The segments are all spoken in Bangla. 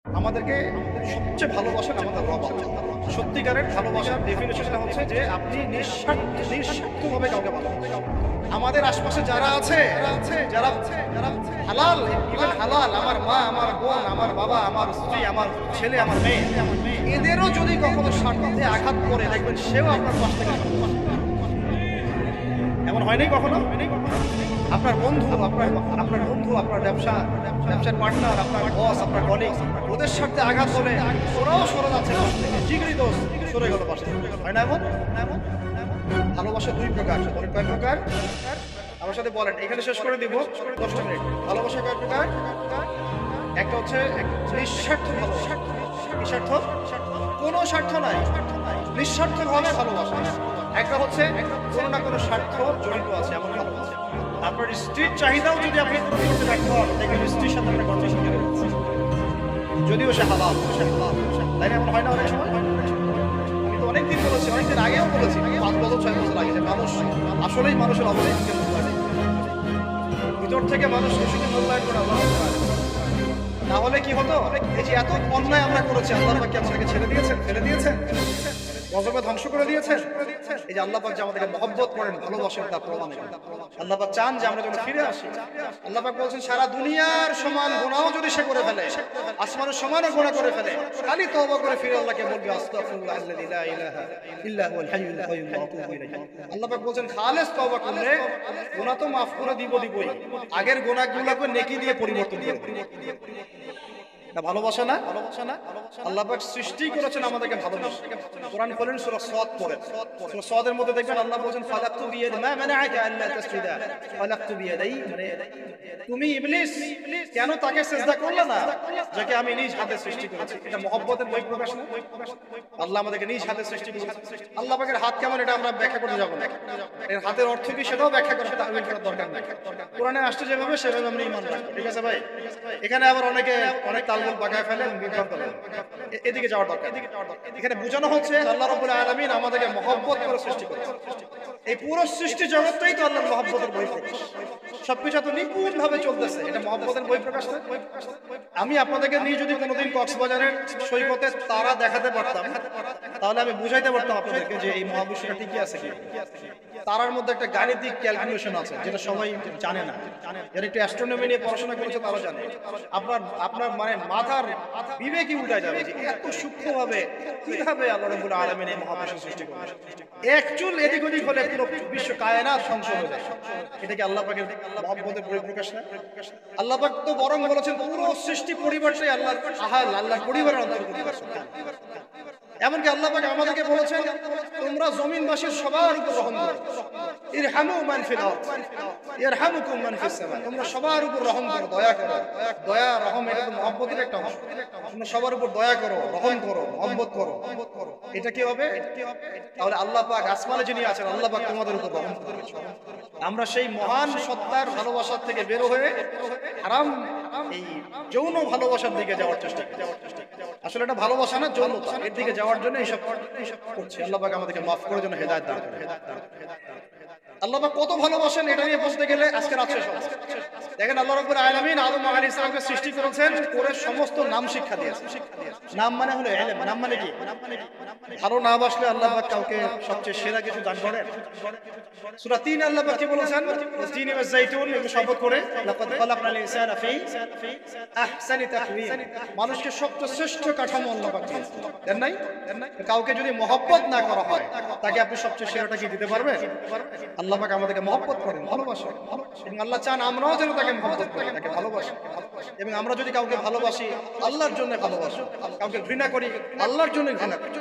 আমাদেরকে সবচেয়ে ভালোবাসেন আমাদের রব আল্লাহ। সত্যিকারের ভালোবাসার ডেফিনেশনটা হচ্ছে যে আপনি নিঃস্বার্থভাবে কাউকে ভালোবাসেন। আমাদের আশপাশে যারা আছে, যারা হালাল, ইভেন হালাল, আমার মা, আমার বোন, আমার বাবা, আমার স্ত্রী, আমার ছেলে, আমার মেয়ে, এদেরও যদি কখনো স্বার্থে আঘাত করে, দেখবেন সেও আপনার পাশ থেকে সরে যাবে। এমন হয়নি কখনো? আপনার বন্ধু, আপনার বন্ধু, আপনার ব্যবসার পার্টনার, আপনার বস, আপনার কলিগ, ওদের সাথে আঘাত হলে ওরাও সরে যাচ্ছে পাশ থেকে। জিগরি দোষ সরে গেল পাশ থেকে। হয় না এমন? ভালোবাসা দুই প্রকার। বলেন কয় প্রকার? আমার সাথে বলেন, এখানে শেষ করে দিব 10 মিনিট। ভালোবাসা কয় প্রকার? একটা হচ্ছে নিঃস্বার্থ ভালোবাসা। নিঃস্বার্থ, কোনো স্বার্থ নাই, নিঃস্বার্থভাবে ভালোবাসা। একটা হচ্ছে কোনো না কোনো স্বার্থ জড়িত আছে এমন ভালোবাসা। আপনার স্ত্রীর চাহিদাও যদি আপনি পূরণ করতে ব্যর্থ হন, দেখবেন স্ত্রীর সাথে আপনার কনভারসেশন করে যাচ্ছে। যদিও সে হালাল, তাই না? এমন হয় না অনেক সময়? আমি তো অনেকদিন বলেছি, অনেকদিন আগেও বলেছি, 5 বছর 6 বছর আগে, যে মানুষ আসলেই মানুষের অবদানকে মূল্যায়ন করে। ভিতর থেকে মানুষকে শুধু মূল্যায়ন করে আল্লাহ তাআলা। না হলে কি হতো? এই যে এত অন্যায় আমরা করেছি, আল্লাহ পাক কি আমাদেরকে ছেড়ে দিয়েছেন? ফেলে দিয়েছেন? গজবে ধ্বংস করে দিয়েছেন? এই যে আল্লাহ পাক যে আমাদেরকে মহব্বত করেন, ভালোবাসেন, তার প্রমাণ এটা। আল্লাহ পাক চান যে আমরা যেন ফিরে আসি। আল্লাহ পাক বলছেন, সারা দুনিয়ার সমান গুনাহ যদি সে করে ফেলে, আসমানের সমানও গুনাহ করে ফেলে, খালি তওবা করে ফিরে আল্লাহকে বলবে আস্তাগফিরুল্লাহ আল্লাযী লা ইলাহা ইল্লা হুয়াল হাইয়ুল কাইয়্যুম ওয়া আতুবু ইলাইহি। আল্লাহ পাক বলছেন, খালেস তওবা করলে গুনাহ তো মাফ করে দিবই, আগের গুনাহগুলোকে নেকি দিয়ে পরিবর্তন করে দিবে। এটা ভালোবাসা না? আল্লাহ পাক সৃষ্টি করেছেন আমাদেরকে ভালোবাসা। কোরআন খোলেন, সূরা সাদ পড়েন। সূরা সাদের মধ্যে দেখবেন আল্লাহ বলেন, ফালাকতু বিয়াদি মা মানাআকা আল্লা তাসজুদা ফালাকতু বিয়াদি, মানে তুমি ইবলিস কেন তাকে সিজদা করলে না যাকে আমি নিজ হাতে সৃষ্টি করেছি? এটা মহব্বতের বহিঃপ্রকাশ না? আল্লাহ আমাদেরকে নিজ হাতে সৃষ্টি করেছেন। আল্লাহ পাকের হাত কেমন এটা আমরা ব্যাখ্যা করতে যাব না। এর হাতের অর্থ কি সেটাও ব্যাখ্যা করার দরকার নাই। কোরআনে আসছে যেভাবে সেভাবে আমরা ঈমান রাখবো। ঠিক আছে ভাই? এখানে আবার অনেক তালমুল বাগায় ফেলেন, বিভ্রান্ত করেন। এদিকে যাওয়ার দরকার। এখানে বোঝানো হচ্ছে আল্লাহ রাব্বুল আলামিন আমাদেরকে মহব্বত করে সৃষ্টি করেছেন। এই পুরো সৃষ্টি জগৎটাই তো আল্লাহর মহব্বতের বহিঃপ্রকাশ। সবকিছু তো নিপুণ ভাবে চলতেছে, এটা মহব্বতের বহিঃপ্রকাশ না? আমি আপনাদেরকে নিয়ে যদি কোনোদিন কক্সবাজারের সৈকতে তারা দেখাতে পারতাম, তাহলে আমি বুঝাইতে পারতাম আপনাদেরকে যে এই মহাবিশ্বটা ঠিকই আছে কি। তারার মধ্যে একটা গাণিতিক ক্যালকুলেশন আছে যেটা সবাই জানে না। যারা একটু অ্যাস্ট্রোনমি নিয়ে পড়াশোনা করেছে তারা জানে। আপনার মানে মাথার বিবেকই উল্টায় যাবে যে এত সূক্ষ্মভাবে কিভাবে আল্লাহ রাব্বুল আলামিন এই মহাবিশ্ব সৃষ্টি করেছেন। এক চুল এদিক ওদিক হলে পুরো বিশ্ব কায়নাত ধ্বংস হয়ে যায়। এটা কি আল্লাহ পাকের মহব্বতের পরিপ্রকাশ না? আল্লাহ পাক তো বরং বলেছেন পুরো সৃষ্টি পরিবারটাই আল্লাহর পরিবারের অন্তর্গত। এমনকি আল্লাহ পাক আমাদেরকে বলেছেন, তোমরা জমিনবাসীর সবার উপর রহম করো। ইরহামু মান ফিল আরদ ইয়ারহামুকুম মান ফিস সামা। তোমরা সবার উপর রহম করো, দয়া করো। দয়া, রহম, এটা তো মহব্বতের একটা অংশ। তোমরা সবার উপর দয়া করো, রহম করো, মহব্বত করো। এটা কি হবে? তাহলে আল্লাহ পাক আসমানে যিনি আছেন, আল্লাহ পাক তোমাদের উপর রহম করবে। আমরা সেই মহান সত্তার ভালোবাসার থেকে বের হয়ে হারাম এই যৌন ভালোবাসার দিকে যাওয়ার চেষ্টা করছি। আসলে এটা ভালোবাসা না, যৌনতা। এর দিকে যাওয়ার জন্য এইসব করছি। আল্লাহ পাক আমাদেরকে মাফ করে যেন হেদায়েত দান করেন। আল্লাহ পাক কত ভালোবাসেন এটা নিয়ে বলতে গেলে আজকে রাত শেষ হবে। দেখেন, আল্লাহ রাব্বুল আলামিন আদম আলাইহিস সালামকে সৃষ্টি করেছেন, করে সমস্ত নাম শিক্ষা দিয়েছেন। নাম মানে হলো ইলম। নাম মানে কি? ভালো না বাসলে আল্লাহ পাক কাউকে সবচেয়ে সেরা কিছু দান করেন। সূরা 3 আল্লাহ পাক কি বলেছেন? তিন ওয়া যাইতুন, একটু শপথ করে, লাকাদ খালাকনাল ইনসানা ফি আহসানি তাকওয়িম। মানুষকে সবচেয়ে শ্রেষ্ঠ কাঠামো আল্লাহ পাক দিয়েছেন। দেন নাই? কাউকে যদি মহব্বত না করা হয়, তাকে আপনি সবচেয়ে সেরাটা কি দিতে পারবেন? আল্লাহ পাক আমাদেরকে মহব্বত করেন, ভালোবাসেন, এবং আল্লাহ চান আমরাও যেন তাকে মহব্বত করি, তাকে ভালোবাসি। এবং আমরা যদি কাউকে ভালোবাসি, আল্লাহর জন্য ভালোবাসি। কাউকে ঘৃণা করি, আল্লাহর জন্য ঘৃণা করি।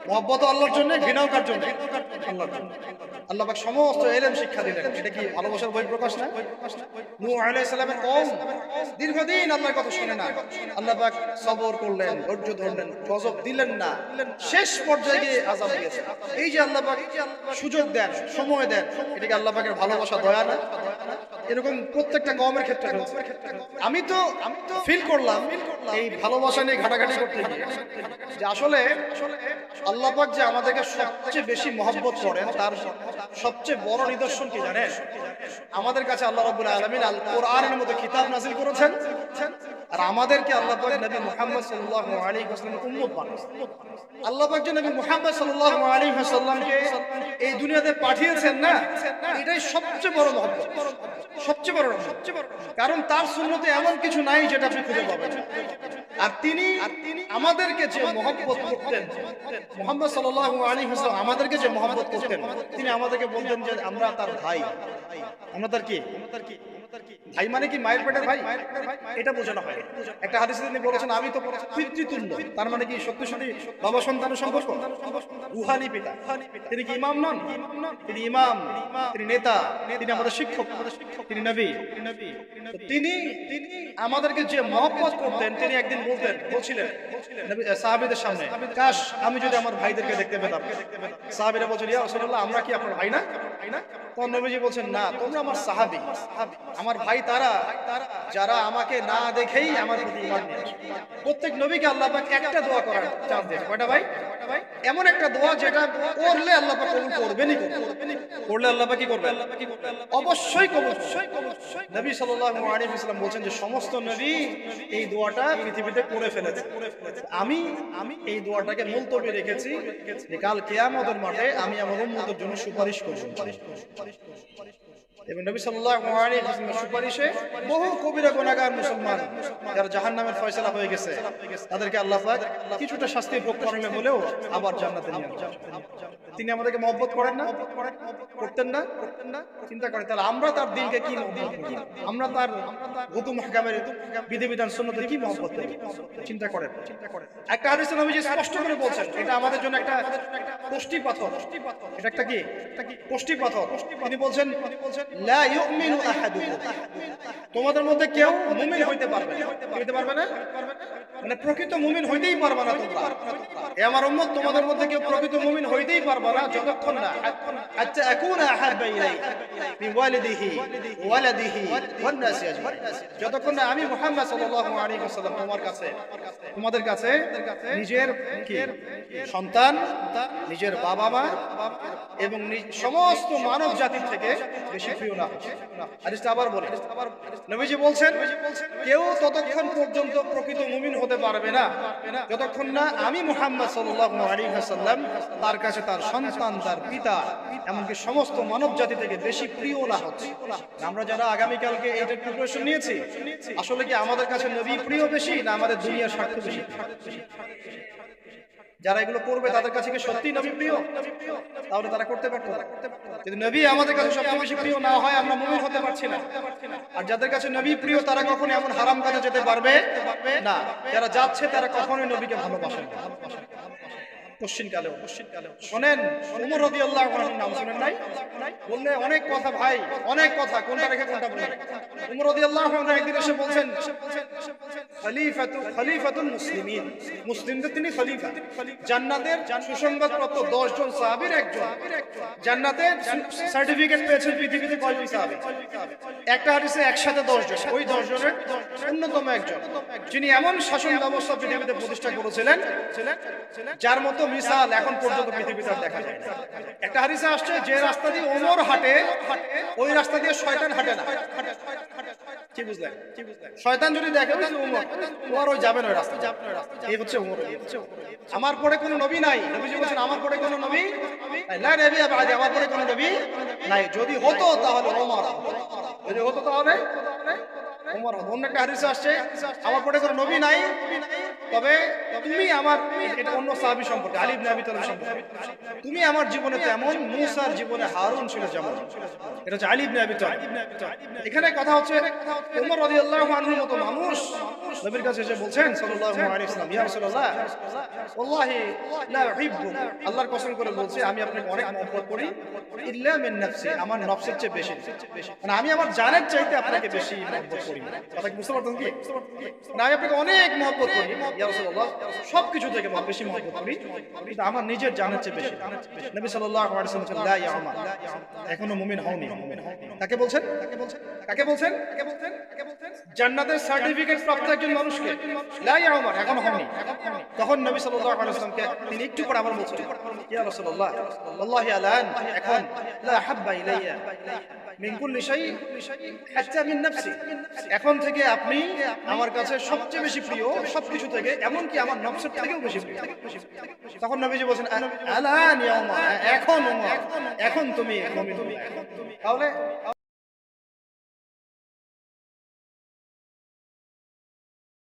মহব্বত আল্লাহর জন্য, ঘৃণাও কার জন্য? আল্লাহর জন্য। আল্লাহ পাক সমস্ত ইলম শিক্ষা দিলেন। এটা কি ভালোবাসার বহিঃপ্রকাশ না? নূহ আলাইহিস সালামের কওম দীর্ঘদিন আল্লাহর কথা শুনে না। আল্লাহ পাক সবর করলেন, ধৈর্য ধরলেন, গজব দিলেন না, শেষ পর্যায়ে গিয়ে আযাব দিয়েছেন। এই যে আল্লাহ পাক সুযোগ দেন, সময় দেন, এটা কি আল্লাহ পাকের ভালোবাসা, দয়া না? এরকম প্রত্যেকটা কওমের ক্ষেত্রে হয়েছে। আমি তো ফিল করলাম এই ভালোবাসা নিয়ে ঘাটাঘাটি করতে গিয়ে যে আসলে আল্লাহ পাক যে আমাদেরকে সবচেয়ে বেশি মহব্বত করেন তার সবচেয়ে বড় নিদর্শন কি জানেন? আমাদের কাছে আল্লাহ রাব্বুল আলামিন আল কোরআনের মধ্যে কিতাব নাযিল করেছেন, আর আমাদেরকে আল্লাহ পাক নবী মুহাম্মদ সাল্লাল্লাহু আলাইহি ওয়াসাল্লামের উম্মত বানিয়েছেন। আল্লাহ পাক যে নবী মুহাম্মদ সাল্লাল্লাহু আলাইহি ওয়াসাল্লামকে এই দুনিয়াতে পাঠিয়েছেন না, এটাই সবচেয়ে বড় মহব্বত, সবচেয়ে বড় রহমত। কারণ তার সুন্নতে এমন কিছু নাই যেটা আপনি খুঁজে পাবেন না। আর তিনি আমাদেরকে যে মহব্বত করতেন, মুহাম্মদ সাল্লাল্লাহু আলাইহি ওয়াসাল্লাম আমাদেরকে যে মহব্বত করতেন, তিনি আমাদেরকে বলতেন যে আমরা তার ভাই। আমরা তার কি ভাই? মানে কি মায়ের পেটের ভাই? এটা বোঝানো হয়। একটা হাদিসে তিনি বলেছেন আমি তো পিতৃতুল্য। তার মানে কি সত্যি সত্যি বাবা সন্তানের সম্পর্ক? রুহানি পিতা। তিনি কি ইমাম নন? তিনি ইমাম, তিনি নেতা, তিনি আমাদের শিক্ষক, তিনি নবী। তিনি আমাদেরকে যে মহব্বত করতেন, তিনি একদিন বলছিলেন সাহাবীদের সামনে, কাশ আমি যদি আমার ভাইদেরকে দেখতে পেতাম। সাহাবীরা বলছেন ইয়া রাসূলুল্লাহ আমরা কি আপনার ভাই না? তখন নবীজি বলছেন না, তোমরা আমার সাহাবী। আমার ভাই তারা যারা আমাকে না দেখেই আমার প্রতি ঈমান নিয়ে আসে। প্রত্যেক নবীকে আল্লাহ পাক একটা দোয়া করার চান্স দেন। কয়টা ভাই? এমন একটা দোয়া যেটা করলে আল্লাহ পাক কবুল করবেনই করবেন। করলে আল্লাহ পাক কি করবেন? অবশ্যই কবুল করবেন। নবী সাল্লাল্লাহু আলাইহি ওয়াসাল্লাম বলেন যে সমস্ত নবী এই দোয়াটা পৃথিবীতে করে ফেলেছে। আমি এই দোয়াটাকে মুলতবি রেখেছি যে কাল কিয়ামতের মাঠে আমি আমার উম্মতের জন্য সুপারিশ করব। এবং নবী সাল্লাল্লাহু আলাইহি ওয়াসাল্লামের সুপারিশে বহু কবিরা গুনাহগার মুসলমান যারা জাহান্নামের ফয়সালা হয়ে গেছে তাদেরকে আল্লাহ পাক কিছুটা শাস্তি ভোগ করালে হলেও আবার জান্নাতে নিয়ে যাবেন। তিনি আমাদেরকে মহব্বত করেন না? করতেন না? চিন্তা করেন তাহলে আমরা তার দিনকে কি মহব্বত করি? আমরা তার হুকুম হাকামের বিধিবিধান সুন্নতের কি মহব্বত করি? চিন্তা করেন। একটা হাদিসে নবীজি স্পষ্ট করে বলছেন এটা আমাদের জন্য একটা পুষ্টি পাথর। এটা একটা কি পুষ্টি পাথর। তিনি বলছেন লা ইউমিনু আহাদুকুম, তোমাদের মধ্যে কেউ মুমিন হইতে পারবে না। মানে প্রকৃত মুমিন হইতেই পারবে না তোমরা। এ আমার উম্মত তোমাদের মধ্যে কেউ প্রকৃত মুমিন হইতেই পারবে না যতক্ষণ না হাত্তা আকুনা আহাব্বা ইলাইহি মিন ওয়ালিদিহি ওয়ালাদিহি ওয়ান নাসি আজমাইন, যতক্ষণ না আমি মুহাম্মদ সাল্লাল্লাহু আলাইহি ওয়াসাল্লাম তোমাদের কাছে নিজের কি সন্তান, নিজের বাবা মা এবং সমস্ত মানব জাতির থেকে বেশি প্রিয় না। হাদিসটা আবার বলি, নবীজি বলছেন কেউ ততক্ষণ পর্যন্ত প্রকৃত মুমিন হতে পারবে না যতক্ষণ না আমি মুহাম্মদ সাল্লাল্লাহু আলাইহি ওয়াসাল্লাম তার কাছে তার সন্তান, তার পিতা, এমনকি সমস্ত মানব জাতি থেকে বেশি প্রিয় না হচ্ছে। আমরা যারা আগামীকালকে এইটার প্রিপারেশন নিয়েছি, আসলে কি আমাদের কাছে নবী প্রিয় বেশি না আমাদের দুনিয়ার স্বার্থ বেশি? যারা এগুলো করবে তাদের কাছে কি সত্যি নবী প্রিয়? তাহলে তারা করতে পারতো না। যদি নবী আমাদের কাছে সবচেয়ে বেশি প্রিয় না হয় আমরা মুমিন হতে পারছি না। আর যাদের কাছে নবী প্রিয় তারা কখনো এমন হারাম কাজে যেতে পারবে না। যারা যাচ্ছে তারা কখনোই নবীকে ভালোবাসে না। পশ্চিমকালেও শোনেন ওমর রাদিয়াল্লাহু আনহুর নাম শুনেন নাই? বললে অনেক কথা ভাই, অনেক কথা, কোনটা রেখে কোনটা বলেন। ওমর রাদিয়াল্লাহু আনহু একদিন এসে বলছেন খলিফাতুল মুসলিমিন, মুসলিমদের তিনি খলিফা। জান্নাতের সুসংবাদপ্রাপ্ত 10 জন সাহাবীর একজন। জান্নাতের সার্টিফিকেট পেয়েছেন পৃথিবীতে কয়জন সাহাবী? একটা হাদিসে একসাথে 10 জন। ওই 10 জনের অন্যতম একজন যিনি এমন শাসন ব্যবস্থা পৃথিবীতে প্রতিষ্ঠা করেছিলেন যার মতো মিসাল এখন পর্যন্ত পৃথিবীতে দেখা যায় না। একটা হাদিসে আসছে যে রাস্তা দিয়ে ওমর হাঁটে ওই রাস্তা দিয়ে শয়তান হাঁটে না। কি বুঝলেন? শয়তান যদি দেখে ওমর ওই যাবে না ওই রাস্তা। এই হচ্ছে ওমর। আমার পরে কোনো নবী নাই। নবীজি বলেছেন আমার পরে কোনো নবী নাই। লা নবী বাদে, আমার পরে কোনো নবী নাই। যদি হতো তাহলে ওমর, যদি হতো তাহলে ওমর। অন্য একটা হাদিসে আসছে আমার পরে কোনো নবী নাই, তবে তুমি আমার, এটা অন্য সাহাবী সম্পর্কে, আলী ইবনে আবি তালিব সম্পর্কে, তুমি আমার জীবনে তেমন মূসার জীবনে হারুন ছিল যেমন। এটা হচ্ছে আলী ইবনে আবি তালিব। এখানে কথা হচ্ছে ওমর রাদিয়াল্লাহু আনহুর মতো মানুষ নবীর কাছে এসে বলছেন সাল্লাল্লাহু আলাইহি ওয়াসাল্লাম, ইয়া রাসূলুল্লাহ ওয়াল্লাহি লা উহিব্বু, আল্লাহর কসম করে বলছি আমি আপনাকে অনেক মহব্বত করি, ইল্লা মিন নাফসি, আমার নফসের চেয়ে বেশি। মানে আমি আমার জানের চাইতে আপনাকে বেশি মহব্বত করি। কথা কি বুঝতে পারতেন কি? না আমি আপনাকে অনেক মহব্বত করি, ইয়া রাসূলুল্লাহ সবকিছু থেকে বেশি মহব্বত করি, কিন্তু আমার নিজের জানের চেয়ে বেশি। নবী সাল্লাল্লাহু আলাইহি ওয়াসাল্লাম বলেন, লা ইয়া উমর, এখনো মুমিন হওনি। কাকে বলছেন? কাকে বলছেন? জান্নাতের সার্টিফিকেট প্রাপ্ত একজন মানুষকে, লা ইয়া উমর, এখনো হওনি। তখন নবী সাল্লাল্লাহু আলাইহি ওয়াসাল্লামকে তিনি একটু পরে আবার বলছেন, ইয়া রাসূলুল্লাহ ওয়াল্লাহি আলান, এখন লা হাব্বা ইলাইয়া মিন কুল্লি শাই হাত্তা মিন নাফসি, এখন থেকে আপনি আমার কাছে সবচেয়ে বেশি প্রিয় সবকিছু থেকে, এমনকি আমার নফসের থেকেও বেশি প্রিয়। তখন নবীজি বলেন, আলান ইয়া উমর, এখন উমর, এখন তুমি মুমিন। তাহলে